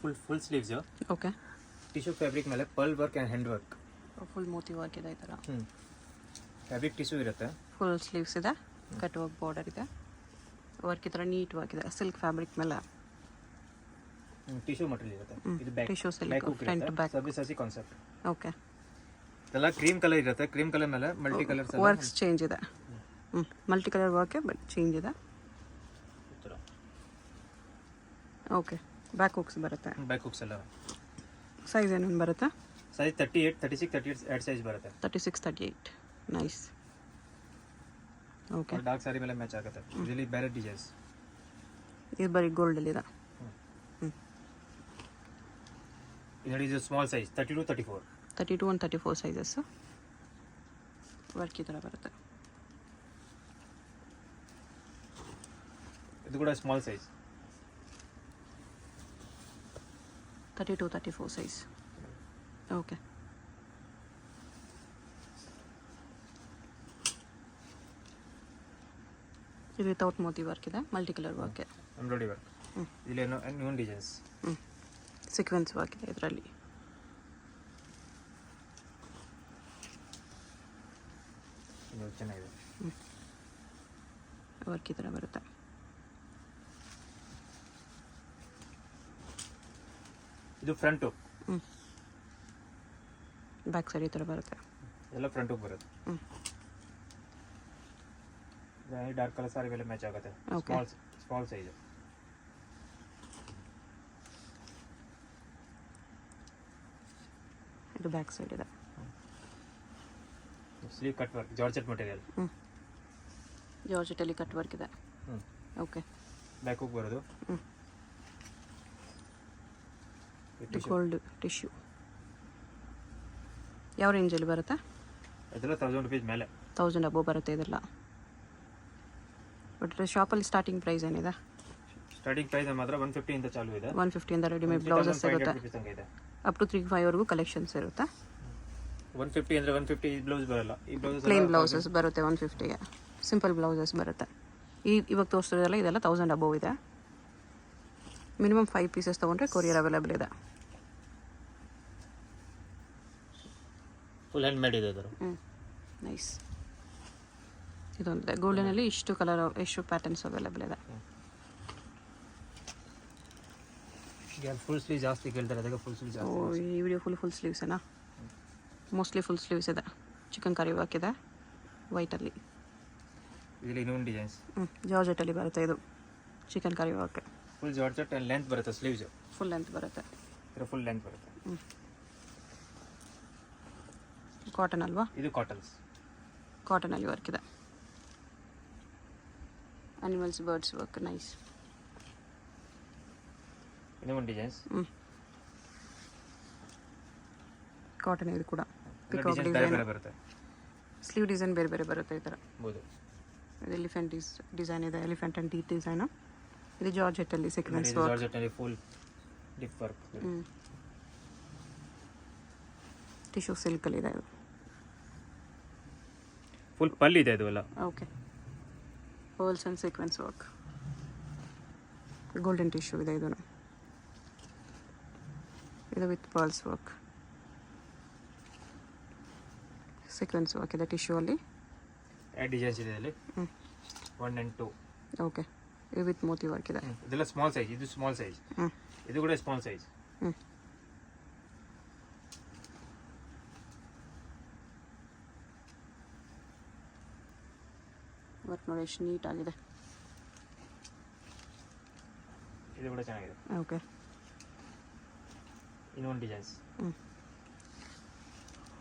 Full sleeves. Okay. Tissue fabric ಮೇಲೆ pearl work and hand work. Full ಮೋತಿ work ಇದೆ ಈ ಥರ. ಫ್ಯಾಬ್ರಿಕ್ ಟಿಶ್ಯೂ ಇರುತ್ತೆ. ಫುಲ್ ಸ್ಲೀವ್ಸ್ ಇದೆ, ಕಟ್ ವರ್ಕ್ ಬಾರ್ಡರ್ ಇದೆ, ವರ್ಕ್ ಈ ಥರ ನೀಟ್ವಾಗಿದೆ. ಸಿಲ್ಕ್ ಫ್ಯಾಬ್ರಿಕ್ ಮೇಲೆ ಟಿಶ್ಯೂ ಮಟೀರಿಯಲ್ ಇರುತ್ತೆ. ಇದು back tissue silk front back service ಹಸಿ ಕಾನ್ಸೆಪ್ಟ್. ಓಕೆ. ಎಲ್ಲ ಕ್ರೀಮ್ ಕಲರ್ ಇರುತ್ತೆ. ಕ್ರೀಮ್ ಕಲರ್ ಮೇಲೆ ಮಲ್ಟಿ ಕಲರ್ ವರ್ಕ್ಸ್ ಚೇಂಜ್ ಇದೆ. Multi colour work but change ಇದೆ. ಓಕೆ. ಬ್ಯಾಕ್ ಹುಕ್ಸ್ ಬರುತ್ತೆ. ಬ್ಯಾಕ್ ಹುಕ್ಸ್ ಎಲ್ಲ. ಸೈಜ್ ಏನೇನು ಬರುತ್ತೆ? ಸೈಜ್ 38, 36, 38 ಎರಡು ಸೈಜ್ ಬರುತ್ತೆ. 36, 38. ನೈಸ್. ಓಕೆ. ಡಾರ್ಕ್ ಸಾರಿ ಮೇಲೆ ಮ್ಯಾಚ್ ಆಗುತ್ತೆ. ಇದರಲ್ಲಿ ಬೇರೆ ಡಿಸೈನ್ಸ್. ಇದು ಬರೀ ಗೋಲ್ಡಲ್ಲಿದೆ. ಇದು small size 32, 34. 32 and 34 sizes. Work ಈ ಥರ ಬರುತ್ತೆ. ಇದು ಕೂಡ ಸ್ಮಾಲ್ ಸೈಜ್ 32, 34 ಸೈಜ್. ಓಕೆ. ಇದು ವಿತೌಟ್ ಮೋತಿ ವರ್ಕ್ ಇದೆ, ಮಲ್ಟಿ ಕಲರ್ ವರ್ಕ್ ಇದೆ, ಎಂಬ್ರಾಯ್ಡರಿ ವರ್ಕ್. ಇಲ್ಲಿ ನ್ಯೂ ಡಿಸೈನ್ಸ್. ಸೀಕ್ವೆನ್ಸ್ ವರ್ಕ್ ಇದೆ ಇದರಲ್ಲಿ. ಇದು ಚೆನ್ನಾಗಿದೆ. ವರ್ಕ್ ಈ ಥರ ಬರುತ್ತೆ. ಇದು ಫ್ರಂಟು. ಬ್ಯಾಕ್ ಸೈಡ್ ಈ ಥರ ಬರುತ್ತೆ. ಎಲ್ಲ ಫ್ರಂಟಿಗೆ ಬರುತ್ತೆ. ಡಾರ್ಕ್ ಕಲರ್ ಸಾರಿ ಮೇಲೆ ಮ್ಯಾಚ್ ಆಗುತ್ತೆ. Small size. ಇದು ಬ್ಯಾಕ್ ಸೈಡ್ ಇದೆ. Sleeve cut work georgette material. ಜಾರ್ಜೆಟಲ್ಲಿ ಕಟ್ ವರ್ಕ್ ಇದೆ. ಓಕೆ. ಬ್ಯಾಕ್ ಹೋಗಿ ಬರೋದು. Gold tissue. ಯಾವ ರೇಂಜಲ್ಲಿ ಬರುತ್ತೆ? ಇದೆಲ್ಲ 1000 ರೂಪೀಸ್ ಮೇಲೆ. 1000 ಅಬೋವ್ ಬರುತ್ತೆ ಇದೆಲ್ಲ. ಬಟ್ ಶಾಪಲ್ಲಿ ಸ್ಟಾರ್ಟಿಂಗ್ ಪ್ರೈಸ್ ಏನಿದೆ? ಸ್ಟಾರ್ಟಿಂಗ್ ಪ್ರೈಸ್ ಮಾತ್ರ 150 ಇಂದ ಚಾಲೂ ಇದೆ. 150 ಇಂದ ರೆಡಿಮೇಡ್ ಬ್ಲೌಸಸ್ ಇರುತ್ತೆ. ಅಪ್ ಟು 3-5 ವರೆಗೂ ಕಲೆಕ್ಷನ್ಸ್ ಇರುತ್ತೆ. 150 ಅಂದರೆ 150 ಈ ಬ್ಲೌಸ್ ಬರಲ್ಲ. ಈ ಬ್ಲೌಸ್ ಪ್ಲೇನ್ ಬ್ಲೌಸಸ್ ಬರುತ್ತೆ 150ಗೆ. ಸಿಂಪಲ್ ಬ್ಲೌಸಸ್ ಬರುತ್ತೆ. ಇವಾಗ ತೋರಿಸ್ತಿರೋದಲ್ಲ ಇದೆಲ್ಲ 1000 ಅಬೋವ್ ಇದೆ. ಮಿನಿಮಮ್ 5 ಪೀಸಸ್ ತೊಗೊಂಡ್ರೆ ಕೊರಿಯರ್ ಅವೈಲೇಬಲ್ ಇದೆ. ಫುಲ್ ಹ್ಯಾಂಡ್ ಮೇಡ್ ಇದೆ ಇದರ. ನೈಸ್. ಇದೊಂದಿದೆ ಗೋಲ್ಡನಲ್ಲಿ ಇಷ್ಟು ಕಲರ್ ಎಷ್ಟು ಪ್ಯಾಟರ್ನ್ಸ್ ಅವೈಲೇಬಲ್ ಇದೆ. ಫುಲ್ ಸ್ಲೀವ್ ಜಾಸ್ತಿ ಕೇಳ್ತಾರೆ, ಅದಕ್ಕೆ ಫುಲ್ ಸ್ಲೀವ್ ಜಾಸ್ತಿ. ಈ ವಿಡಿಯೋ ಫುಲ್ ಸ್ಲೀವ್ಸೇನಾ? ಮೋಸ್ಟ್ಲಿ ಫುಲ್ ಸ್ಲೀವ್ಸ್ ಇದೆ. ಚಿಕನ್ ಕರಿ ವರ್ಕ್ ಇದೆ ವೈಟಲ್ಲಿ. ಇದರಲ್ಲಿ ಇನ್ನೊಂದು ಡಿಸೈನ್ಸ್. ಜಾರ್ಜೆಟಲ್ಲಿ ಬರುತ್ತೆ ಇದು ಚಿಕನ್ ಕರಿ ವರ್ಕ್. ಫುಲ್ ಜಾರ್ಜೆಟ್ ಆ್ಯಂಡ್ ಲೆಂತ್ ಬರುತ್ತೆ. ಸ್ಲೀವ್ಸ್ ಫುಲ್ ಲೆಂತ್ ಬರುತ್ತೆ. ಫುಲ್ ಲೆಂತ್ ಬರುತ್ತೆ. ಕಾಟನ್ ಅಲ್ವಾ? ಇದು ಕಾಟನ್ಸ್. ಕಾಟನಲ್ಲಿ ವರ್ಕ್ ಇದೆ. Animals birds work nice. ಇನ್ನೊಂದು ಡಿಸೈನ್ಸ್. ಕಾಟನ್ ಇದು ಕೂಡ ಪಿಕಾಕ್ ಡಿಸೈನ್ ಬರುತ್ತೆ. ಸ್ಲೀವ್ ಡಿಸೈನ್ ಬೇರೆ ಬೇರೆ ಬರುತ್ತೆ ಈ ಥರ. ಹೌದು. ಇದು ಎಲಿಫೆಂಟ್ ಡಿಸೈನ್ ಇದೆ. Elephant and teeth design. ಇದು ಜಾರ್ಜೆಟಲ್ಲಿ ಸೀಕ್ವೆನ್ಸ್ ವರ್ಕ್. ಜಾರ್ಜೆಟಲ್ಲಿ ಫುಲ್ ಡಿಪ್ ವರ್ಕ್. ಟಿಶ್ಯೂ ಸಿಲ್ಕಲ್ಲಿ ಇದೆ ಇದು. ಫುಲ್ ಪಲ್ ಇದೆ ಇದು ಎಲ್ಲ. Okay. Pearls and sequence work. Golden tissue ಇದೆ ಇದು. ಇದು with pearls work. Sequence work ಇದೆ ಟಿಶ್ಯೂ ಅಲ್ಲಿ. ಡಿಸೈನ್ಸ್ ಇದೆ ಇಲ್ಲಿ 1 and 2. ಓಕೆ. ಇದು ವಿತ್ ಮೋತಿ ವರ್ಕ್ ಇದೆ. ಇದೆಲ್ಲ ಸ್ಮಾಲ್ ಸೈಜ್. ಇದು ಸ್ಮಾಲ್ ಸೈಜ್. ಇದು ಕೂಡ ಸ್ಮಾಲ್ ಸೈಜ್. ವರ್ಕ್ ನೋಡಿ ಎಷ್ಟು ನೀಟಾಗಿದೆ. ಇದು ಕೂಡ ಚೆನ್ನಾಗಿದೆ. ಓಕೆ. ಇನ್ನೊಂದು ಡಿಸೈನ್ಸ್.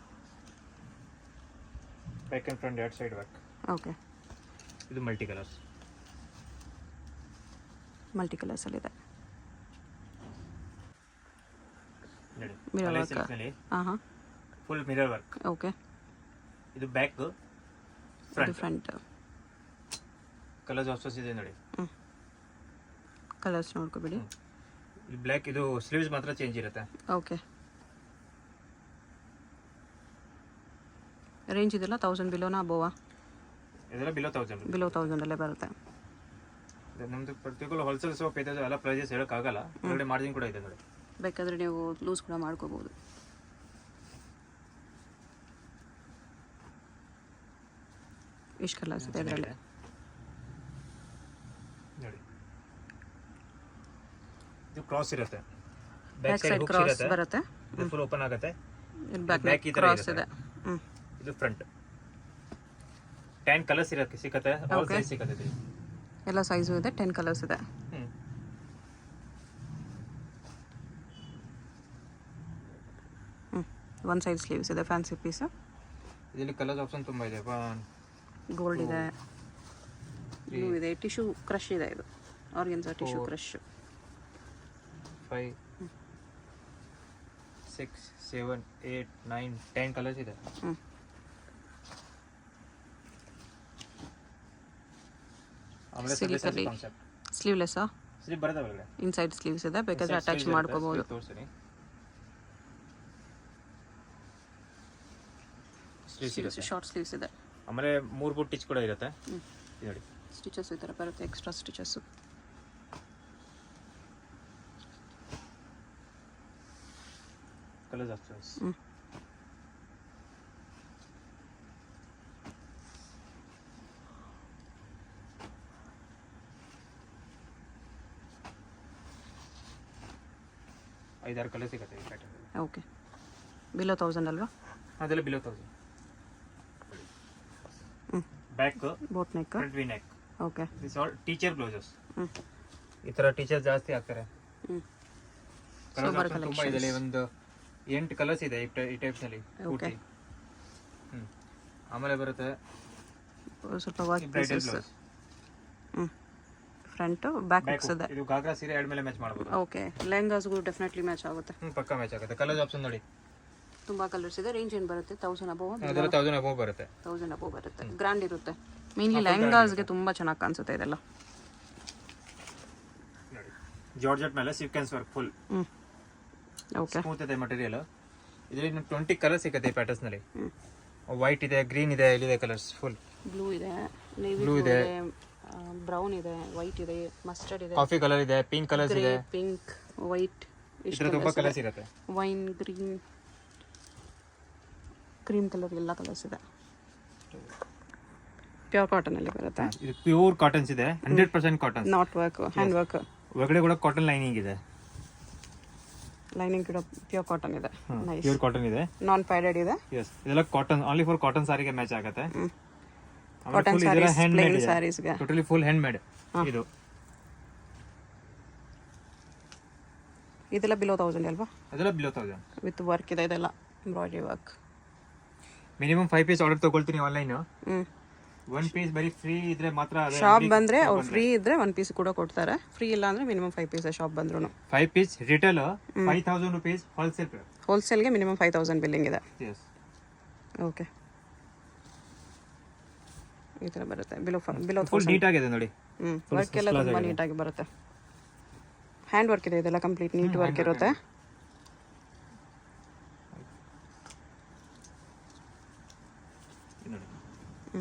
ಬ್ಯಾಕ್ ಆ್ಯಂಡ್ ಫ್ರಂಟ್ ಎರಡು ಸೈಡ್ ವರ್ಕ್. ಓಕೆ. ಇದು ಮಲ್ಟಿ ಕಲರ್ಸ್. ಮಲ್ಟಿ ಕಲರ್ಸಲ್ಲಿದೆ. ನೋಡಿ ಮಿರರ್ ವರ್ಕ್. ಹಾಂ. Full mirror work. ಓಕೆ. ಇದು ಬ್ಯಾಕ್ ಫ್ರಂಟ್. ಕಲರ್ಸ್ ಆಪ್ಷನ್ಸ್ ಇದೆ ನೋಡಿ. ಕಲರ್ಸ್ ನೋಡ್ಕೊಬಿಡಿ. ಈ ಬ್ಲ್ಯಾಕ್ ಇದು ಸ್ಲೀವ್ಸ್ ಮಾತ್ರ ಚೇಂಜ್ ಇರುತ್ತೆ. ಓಕೆ. ರೇಂಜ್ ಇದೆಲ್ಲ 1000 ಬಿಲೋನಾ ಅಬೋವಾ? ಇದೆಲ್ಲ ಬಿಲೋ 1000. ಬಿಲೋ 1000 ಬರುತ್ತೆ. ನಮ್ದು ಪರ್ಟಿಕ್ಯುಲರ್ ಹೋಲ್ಸೇಲ್ ಶಾಪ್ ಇದೆ, ಎಲ್ಲ ಪ್ರೈಸಸ್ ಹೇಳೋಕ್ಕಾಗಲ್ಲ. ಒಳ್ಳೆ ಮಾರ್ಜಿನ್ ಕೂಡ ಇದೆ ನೋಡಿ. ಬೇಕಾದರೆ ನೀವು ಲೂಸ್ ಕೂಡ ಮಾಡ್ಕೋಬೋದು. ಇಷ್ಟು ಕಲರ್ಸ್ ಇದೆ ಇದರಲ್ಲಿ. ನೋಡಿ ಇದು ಕ್ರಾಸ್ ಇರುತ್ತೆ, ಬ್ಯಾಕ್ ಸೈಡ್ ಕ್ರಾಸ್ ಬರುತ್ತೆ, ಇದು ಫುಲ್ ಓಪನ್ ಆಗುತ್ತೆ. ಇಲ್ಲಿ ಬ್ಯಾಕ್ ಬ್ಯಾಕ್ ಈ ತರ ಕ್ರಾಸ್ ಇರುತ್ತೆ. ಇದೆ. ಇದು ಫ್ರಂಟ್ 10 ಕಲರ್ಸ್ ಇರಕ್ಕೆ ಸಿಕ್ಕತ್ತೆ, ಆಲ್ ಸೈಜ್ ಸಿಕ್ಕತ್ತೆ ಇದು. ಎಲ್ಲ ಸೈಜು ಇದೆ, 10 ಕಲರ್ಸ್ ಇದೆ. ಒನ್ ಸೈಡ್ ಸ್ಲೀವ್ಸ್ ಇದೆ, ಫ್ಯಾನ್ಸಿ ಪೀಸು. ಇದರಲ್ಲಿ ಕಲರ್ಸ್ ಆಪ್ಷನ್ ತುಂಬ ಇದೆ. ಗೋಲ್ಡ್ ಇದೆ, ಬ್ಲೂ ಇದೆ, ಟಿಶ್ಯೂ ಕ್ರಶ್ ಇದೆ, ಇದು ಆರ್ಗೆನ್ಸಾ ಟಿಶ್ಯೂ ಕ್ರಶ್. 5 6 7 8 9 10 ಕಲರ್ಸ್ ಇದೆ. ಆಮೇಲೆ ಸಿಲ್ಕಲ್ಲಿ ಸ್ಲೀವ್ಲೆಸ್ಸಾ? ಸ್ಲೀವ್ ಬರುತ್ತೆ ಒಳಗಡೆ. ಇನ್ಸೈಡ್ ಸ್ಲೀವ್ಸ್ ಇದೆ, ಬೇಕಾದ್ರೆ ಅಟ್ಯಾಚ್ ಮಾಡ್ಕೋಬಹುದು. ತೋರಿಸ್ತೀನಿ. ಸ್ಲೀವ್ಸ್ ಶಾರ್ಟ್ ಸ್ಲೀವ್ಸ್ ಇದೆ. ಆಮೇಲೆ 3 ಬೂಟ್ ಸ್ಟಿಚ್ ಕೂಡ ಇರುತ್ತೆ. ಇದು ನೋಡಿ ಸ್ಟಿಚಸ್ ಈ ಥರ ಬರುತ್ತೆ, ಎಕ್ಸ್ಟ್ರಾ ಸ್ಟಿಚಸ್ಸು. Colours options. ಐದಾರು ಕಲರ್ ಸಿಗುತ್ತೆ ಈ ಪ್ಯಾಟರ್ನ್. ಓಕೆ, ಬಿಲೋ 1000 ಅಲ್ವಾ? ಅದೆಲ್ಲ below 1000. Back boat neck, front V neck. Okay. This all teacher blouses. ಈ ತರ ಟೀಚರ್ ಜಾಸ್ತಿ ಆಗ್ತಾರೆ. ಕಲರ್ಸ್ ಆಪ್ಷನ್ ತುಂಬಾ ಇದೆ. ಒಂದು 8 ಕಲರ್ಸ್ ಇದೆ ಈ ಟೈಪ್ಸ್ ನಲ್ಲಿ ಪೂರ್ತಿ. ಆಮೇಲೆ ಬರುತ್ತೆ ಸ್ವಲ್ಪ work bridal blouse. Front back hooks ಇದೆ. ಇದು ಗಾಗ್ರಾ ಸೀರೆ ಎರಡ್ ಮೇಲೆ ಮ್ಯಾಚ್ ಮಾಡಬಹುದು. ಓಕೆ, ಲೆಹಂಗಾಸ್ಗೂ ಡೆಫಿನೆಟ್ಲಿ ಮ್ಯಾಚ್ ಆಗುತ್ತೆ. ಪಕ್ಕಾ ಮ್ಯಾಚ್ ಆಗುತ್ತೆ. ಕಲರ್ಸ್ ಆಪ್ಷನ್ ನೋಡಿ ತುಂಬಾ ಕಲರ್ಸ್ ಇದೆ. ರೇಂಜ್ ಏನು ಬರುತ್ತೆ? 1000 ಅಬೋವ್. ಅದೆಲ್ಲ 1000 ಅಬೋವ್ ಬರುತ್ತೆ. 1000 ಅಬೋವ್ ಬರುತ್ತೆ. ಗ್ರ್ಯಾಂಡ್ ಇರುತ್ತೆ. ಮೇನ್ಲಿ ಲೆಹಂಗಾಸ್ಗೆ ತುಂಬಾ ಚೆನ್ನಾಗಿ ಕಾಣಿಸುತ್ತೆ ಇದೆಲ್ಲ. ನೋಡಿ ಜಾರ್ಜೆಟ್ ಮೇಲೆ sequence work full. Okay, smooth ಇದೆ ಮಟೀರಿಯಲ್. ಇದರಲ್ಲಿ 20 ಕಲರ್ ಸಿಗುತ್ತೆ ಈ ಪ್ಯಾಟರ್ನ್ಸ್ ನಲ್ಲಿ. ವೈಟ್ ಇದೆ, ಗ್ರೀನ್ ಇದೆ, ಇಲ್ಲಿದೆ ಕಲರ್ಸ್ ಫುಲ್. ಬ್ಲೂ ಇದೆ, ನೇವಿ ಬ್ಲೂ ಇದೆ, ಬ್ರೌನ್ ಇದೆ, ವೈಟ್ ಇದೆ, ಮಸ್ಟರ್ಡ್ ಇದೆ, ಕಾಫಿ ಕಲರ್ ಇದೆ, ಪಿಂಕ್ ಕಲರ್ಸ್ ಇದೆ, ಪಿಂಕ್, ವೈಟ್, ಇಷ್ಟು ತುಂಬಾ ಕಲರ್ಸ್ ಇರುತ್ತೆ. ವೈನ್, ಗ್ರೀನ್, ಕ್ರೀಮ್ ಕಲರ್ ಎಲ್ಲ ಕಲರ್ಸ್ ಇದೆ. ಪ್ಯೂರ್ ಕಾಟನ್ ಅಲ್ಲಿ ಬರುತ್ತೆ. ಇದು ಪ್ಯೂರ್ ಕಾಟನ್ಸ್ ಇದೆ, 100% cotton. Not work, hand work. ಒಳಗಡೆ ಕೂಡ ಕಾಟನ್ ಲೈನಿಂಗ್ ಇದೆ. ಲೈನಿಂಗ್ ಕೂಡ ಪ್ಯೂರ್ ಕಾಟನ್ ಇದೆ. ನೈಸ್. ಪ್ಯೂರ್ ಕಾಟನ್ ಇದೆ, ನಾನ್ ಪ್ಯಾಡೆಡ್ ಇದೆ. ಯಸ್. ಇದೆಲ್ಲ ಕಾಟನ್, ಓನ್ಲಿ ಫಾರ್ ಕಾಟನ್ ಸಾರಿಗೆ ಮ್ಯಾಚ್ ಆಗುತ್ತೆ. ಕಾಟನ್ ಸಾರೀಸ್, ಪ್ಲೇನ್ ಸಾರೀಸ್ ಗೆ ಟೋಟಲಿ ಫುಲ್ ಹ್ಯಾಂಡ್ ಮೇಡ್. ಇದು ಇದೆಲ್ಲ ಬಿಲೋ 1000 ಅಲ್ವಾ? ಅದೆಲ್ಲ ಬಿಲೋ 1000 ವಿತ್ ವರ್ಕ್ ಇದೆ. ಇದೆಲ್ಲ embroidery work. Minimum 5 piece order ತಗೊಳ್ತೀನಿ ಆನ್ಲೈನ್. 1 ಪೀಸ್ ಬರೀ ಫ್ರೀ ಇದ್ರೆ ಮಾತ್ರ. ಶಾಪ್ ಬಂದ್ರೆ ಅವ್ರು ಫ್ರೀ ಇದ್ರೆ 1 ಪೀಸ್ ಕೂಡ ಕೊಡ್ತಾರೆ. ಫ್ರೀ ಇಲ್ಲ ಅಂದ್ರೆ ಮಿನಿಮಮ್ 5 ಪೀಸ್ ಶಾಪ್ ಬಂದ್ರು. 5 ಪೀಸ್ ರಿಟೇಲ್ 5000 ರೂಪೀಸ್, ಹೋಲ್ಸೇಲ್ಗೆ ಮಿನಿಮಮ್ 5000 ಬಿಲ್ಲಿಂಗ್ ಇದೆ. ಯಸ್. ಓಕೆ, ಈ ತರ ಬರುತ್ತೆ. ಬಿಲೋ ಫುಲ್ ನೀಟ್ ಆಗಿದೆ ನೋಡಿ. ವರ್ಕ್ ಎಲ್ಲ ತುಂಬಾ ನೀಟಾಗಿ ಬರುತ್ತೆ. ಹ್ಯಾಂಡ್ ವರ್ಕ್ ಇದೆ, ಇದೆಲ್ಲ ಕಂಪ್ಲೀಟ್ ನೀಟ್ ವರ್ಕ್ ಇರುತ್ತೆ.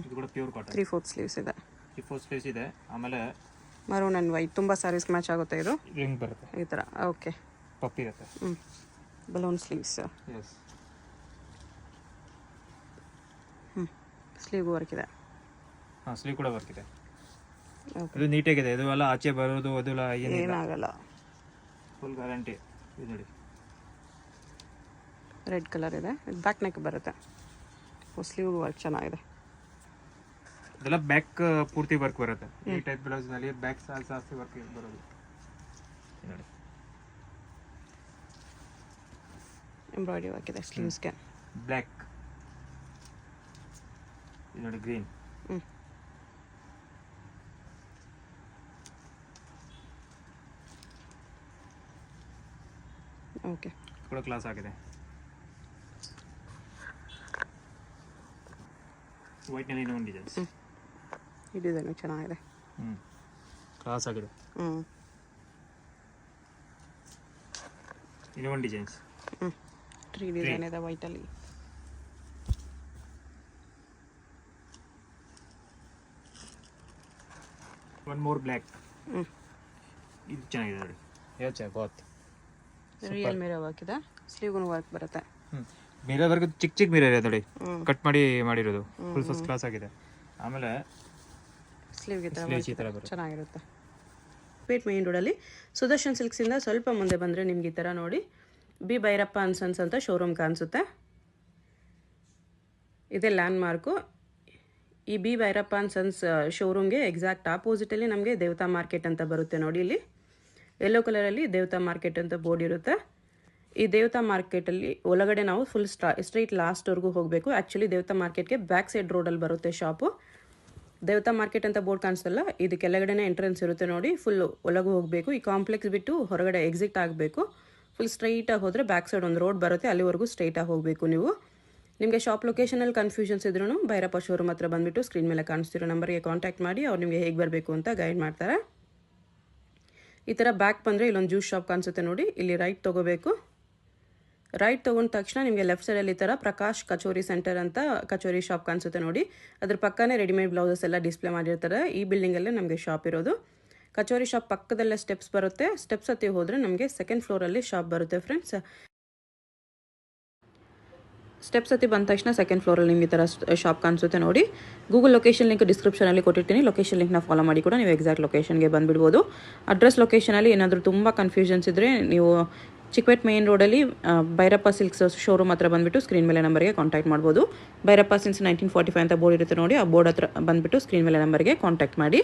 ಇದು ಕೂಡ ಪ್ಯೂರ್ ಕಾಟನ್. 3/4 ಸ್ಲೀವ್ಸ್ ಇದೆ. 3/4 ಸ್ಲೀವ್ಸ್ ಇದೆ. ಆಮೇಲೆ ಮರೂನ್ ಅಂಡ್ ವೈಟ್ ತುಂಬಾ ಸಾರೀಸ್ ಮ್ಯಾಚ್ ಆಗುತ್ತೆ. ಇದು ರಿಂಗ್ ಬರುತ್ತೆ ಈ ತರ. ಓಕೆ, ಪಪ್ ಇರುತ್ತೆ. Balloon sleeves. Yes. Sleeve work ಇದೆ. ಸ್ಲೀವ್ ಕೂಡ ವರ್ಕ್ ಇದೆ. ಓಕೆ, ಇದು ನೀಟಾಗಿದೆ. ಇದು ಎಲ್ಲ ಆಚೆ ಬರೋದು ಅದೆಲ್ಲ ಏನಾಗಲ್ಲ. Full guarantee. ಇದು ನೋಡಿ ರೆಡ್ ಕಲರ್ ಇದೆ. ಬ್ಯಾಕ್ ನೆಕ್ ಬರುತ್ತೆ. ಸ್ಲೀವ್ ವರ್ಕ್ ಚೆನ್ನಾಗಿದೆ. ಇದೆಲ್ಲ ಬ್ಯಾಕ್ ಪೂರ್ತಿ ವರ್ಕ್ ಬರುತ್ತೆ. ಈ ಟೈಪ್ ಬ್ಲೌಸ್ ನಲ್ಲಿ ಬ್ಯಾಕ್ ಜಾಸ್ತಿ ವರ್ಕ್ ಬರೋದು. ನೋಡಿ ಎಂಬ್ರಾಯ್ಡರಿ ವರ್ಕ್ ಇದೆ ಸ್ಲೀವ್ಸ್ಗೆ. ಬ್ಲ್ಯಾಕ್. ಇದು ನೋಡಿ ಗ್ರೀನ್. ಓಕೆ, ಕೂಡ ಕ್ಲಾಸ್ ಆಗಿದೆ. ವೈಟ್ ನಲ್ಲಿ ಇನ್ನೊಂದು ಡಿಸೈನ್ಸ್. ಈ ಡಿಸೈನ್ ಚೆನ್ನಾಗಿದೆ. ಕ್ಲಾಸ್ ಆಗಿದೆ. ಇನ್ನೊಂದು ಡಿಸೈನ್ಸ್. ಟ್ರೀ ಡಿಸೈನ್ ಇದೆ ವೈಟ್ ಅಲ್ಲಿ. One more black. ಇದು ಚೆನ್ನಾಗಿದೆ ನೋಡಿ. ಯೋಚನೆ ಬಾತ್ ರಿಯಲ್ ಮಿರರ್ ವರ್ಕ್ ಇದೆ, ಸ್ಲೀವ್ಗೂ ವರ್ಕ್ ಬರುತ್ತೆ. ಮಿರರ್ ವರ್ಕ್ ಚಿಕ್ಕ ಚಿಕ್ಕ ಮಿರರ್ ಇದೆ ನೋಡಿ, ಕಟ್ ಮಾಡಿ ಮಾಡಿರೋದು, ಫುಲ್ ಫಸ್ಟ್ ಕ್ಲಾಸ್ ಆಗಿದೆ. ಆಮೇಲೆ ಸ್ಲೀವ್ಗೆ ಈ ಥರ ಬರುತ್ತೆ, ಚೆನ್ನಾಗಿರುತ್ತೆ. ಪೇಟ್ ಮೇನ್ ರೋಡಲ್ಲಿ ಸುದರ್ಶನ್ ಸಿಲ್ಕ್ಸಿಂದ ಸ್ವಲ್ಪ ಮುಂದೆ ಬಂದರೆ ನಿಮ್ಗೆ ಈ ಥರ ನೋಡಿ ಬಿ ಭೈರಪ್ಪ ಅಂಡ್ ಸನ್ಸ್ ಅಂತ ಶೋರೂಮ್ ಕಾಣಿಸುತ್ತೆ. ಇದೇ ಲ್ಯಾಂಡ್ ಮಾರ್ಕು. ಈ ಬಿ ಭೈರಪ್ಪ ಅಂಡ್ ಸನ್ಸ್ ಶೋರೂಮ್ಗೆ ಎಕ್ಸಾಕ್ಟ್ ಆಪೋಸಿಟಲ್ಲಿ ನಮಗೆ ದೇವತಾ ಮಾರ್ಕೆಟ್ ಅಂತ ಬರುತ್ತೆ ನೋಡಿ. ಇಲ್ಲಿ ಯೆಲ್ಲೋ ಕಲರಲ್ಲಿ ದೇವತಾ ಮಾರ್ಕೆಟ್ ಅಂತ ಬೋರ್ಡ್ ಇರುತ್ತೆ. ಈ ದೇವತಾ ಮಾರ್ಕೆಟಲ್ಲಿ ಒಳಗಡೆ ನಾವು ಫುಲ್ ಸ್ಟ್ರೈಟ್ ಲಾಸ್ಟ್ವರೆಗೂ ಹೋಗಬೇಕು. ಆ್ಯಕ್ಚುಲಿ ದೇವತಾ ಮಾರ್ಕೆಟ್ಗೆ ಬ್ಯಾಕ್ ಸೈಡ್ ರೋಡಲ್ಲಿ ಬರುತ್ತೆ ಶಾಪು. ದೇವತಾ ಮಾರ್ಕೆಟ್ ಅಂತ ಬೋರ್ಡ್ ಕಾಣಿಸ್ತಲ್ಲ, ಇದು ಕೆಳಗಡೆನೇ ಎಂಟ್ರೆನ್ಸ್ ಇರುತ್ತೆ ನೋಡಿ. ಫುಲ್ ಒಳಗೂ ಹೋಗಬೇಕು. ಈ ಕಾಂಪ್ಲೆಕ್ಸ್ ಬಿಟ್ಟು ಹೊರಗಡೆ ಎಕ್ಸಿಟ್ ಆಗಬೇಕು. ಫುಲ್ ಸ್ಟ್ರೈಟಾಗಿ ಹೋದರೆ ಬ್ಯಾಕ್ ಸೈಡ್ ಒಂದು ರೋಡ್ ಬರುತ್ತೆ, ಅಲ್ಲಿವರೆಗೂ ಸ್ಟ್ರೈಟಾಗಿ ಹೋಗಬೇಕು ನೀವು. ನಿಮಗೆ ಶಾಪ್ ಲೊಕೇಶನಲ್ಲಿ ಕನ್ಫ್ಯೂಷನ್ಸ್ ಇದ್ರೂ ಭೈರಪ್ಪ ಶೋರೂಮ್ ಹತ್ರ ಬಂದುಬಿಟ್ಟು ಸ್ಕ್ರೀನ್ ಮೇಲೆ ಕಾಣಿಸ್ತಿರೋ ನಂಬರ್ಗೆ ಕಾಂಟ್ಯಾಕ್ಟ್ ಮಾಡಿ ಅವ್ರು ನಿಮಗೆ ಹೇಗೆ ಬರಬೇಕು ಅಂತ ಗೈಡ್ ಮಾಡ್ತಾರೆ. ಈ ಥರ ಬ್ಯಾಕ್ ಬಂದರೆ ಇಲ್ಲೊಂದು ಜ್ಯೂಸ್ ಶಾಪ್ ಕಾಣಿಸುತ್ತೆ ನೋಡಿ, ಇಲ್ಲಿ ರೈಟ್ ತೊಗೋಬೇಕು. ರೈಟ್ ತೊಗೊಂಡ ತಕ್ಷಣ ನಿಮಗೆ ಲೆಫ್ಟ್ ಸೈಡಲ್ಲಿ ಈ ಥರ ಪ್ರಕಾಶ್ ಕಚೋರಿ ಸೆಂಟರ್ ಅಂತ ಕಚೋರಿ ಶಾಪ್ ಕಾಣಿಸುತ್ತೆ ನೋಡಿ. ಅದ್ರ ಪಕ್ಕನೇ ರೆಡಿಮೇಡ್ ಬ್ಲೌಸಸ್ ಎಲ್ಲ ಡಿಸ್ಪ್ಲೇ ಮಾಡಿರ್ತಾರೆ. ಈ ಬಿಲ್ಡಿಂಗಲ್ಲೇ ನಮಗೆ ಶಾಪ್ ಇರೋದು. ಕಚೋರಿ ಶಾಪ್ ಪಕ್ಕದಲ್ಲೇ ಸ್ಟೆಪ್ಸ್ ಬರುತ್ತೆ. ಸ್ಟೆಪ್ಸ್ ಹತ್ತಿ ಹೋದರೆ ನಮಗೆ ಸೆಕೆಂಡ್ ಫ್ಲೋರಲ್ಲಿ ಶಾಪ್ ಬರುತ್ತೆ ಫ್ರೆಂಡ್ಸ್. ಸ್ಟೆಪ್ಸ್ ಹತ್ತಿ ಬಂದ ತಕ್ಷಣ ಸೆಕೆಂಡ್ ಫ್ಲೋರಲ್ಲಿ ನಿಮಗೆ ಈ ಥರ ಶಾಪ್ ಕಾಣಿಸುತ್ತೆ ನೋಡಿ. ಗೂಗಲ್ ಲೊಕೇಶನ್ ಲಿಂಕ್ ಡಿಸ್ಕ್ರಿಪ್ಷನಲ್ಲಿ ಕೊಟ್ಟಿರ್ತೀನಿ. ಲೊಕೇಶನ್ ಲಿಂಕ್ನ ಫಾಲೋ ಮಾಡಿ ಕೂಡ ನೀವು ಎಕ್ಸಾಕ್ಟ್ ಲೊಕೇಶನ್ಗೆ ಬಂದುಬಿಡ್ಬೋದು. ಅಡ್ರೆಸ್ ಲೊಕೇಶನಲ್ಲಿ ಏನಾದರೂ ತುಂಬ ಕನ್ಫ್ಯೂಷನ್ಸ್ ಇದ್ದರೆ ನೀವು ಚಿಕ್ಪೇಟ್ ಮೇನ್ ರೋಡಲ್ಲಿ ಭೈರಪ್ಪ ಸಿಲ್ಕ್ಸ್ ಶೋರೂಮ್ ಹತ್ರ ಬಂದುಬಿಟ್ಟು ಸ್ಕ್ರೀನ್ ಮೇಲೆ ನಂಬರ್ಗೆ ಕಾಂಟ್ಯಾಕ್ಟ್ ಮಾಡ್ಬೋದು. ಭೈರಪ್ಪ ಸಿನ್ಸ್ 1945 ಅಂತ ಬೋರ್ಡ್ ಇರುತ್ತೆ ನೋಡಿ, ಆ ಬೋರ್ಡ್ ಹತ್ರ ಬಂದುಬಿಟ್ಟು ಸ್ಕ್ರೀನ್ ಮೇಲೆ ನಂಬರ್ಗೆ ಕಾಂಟ್ಯಾಕ್ಟ್ ಮಾಡಿ.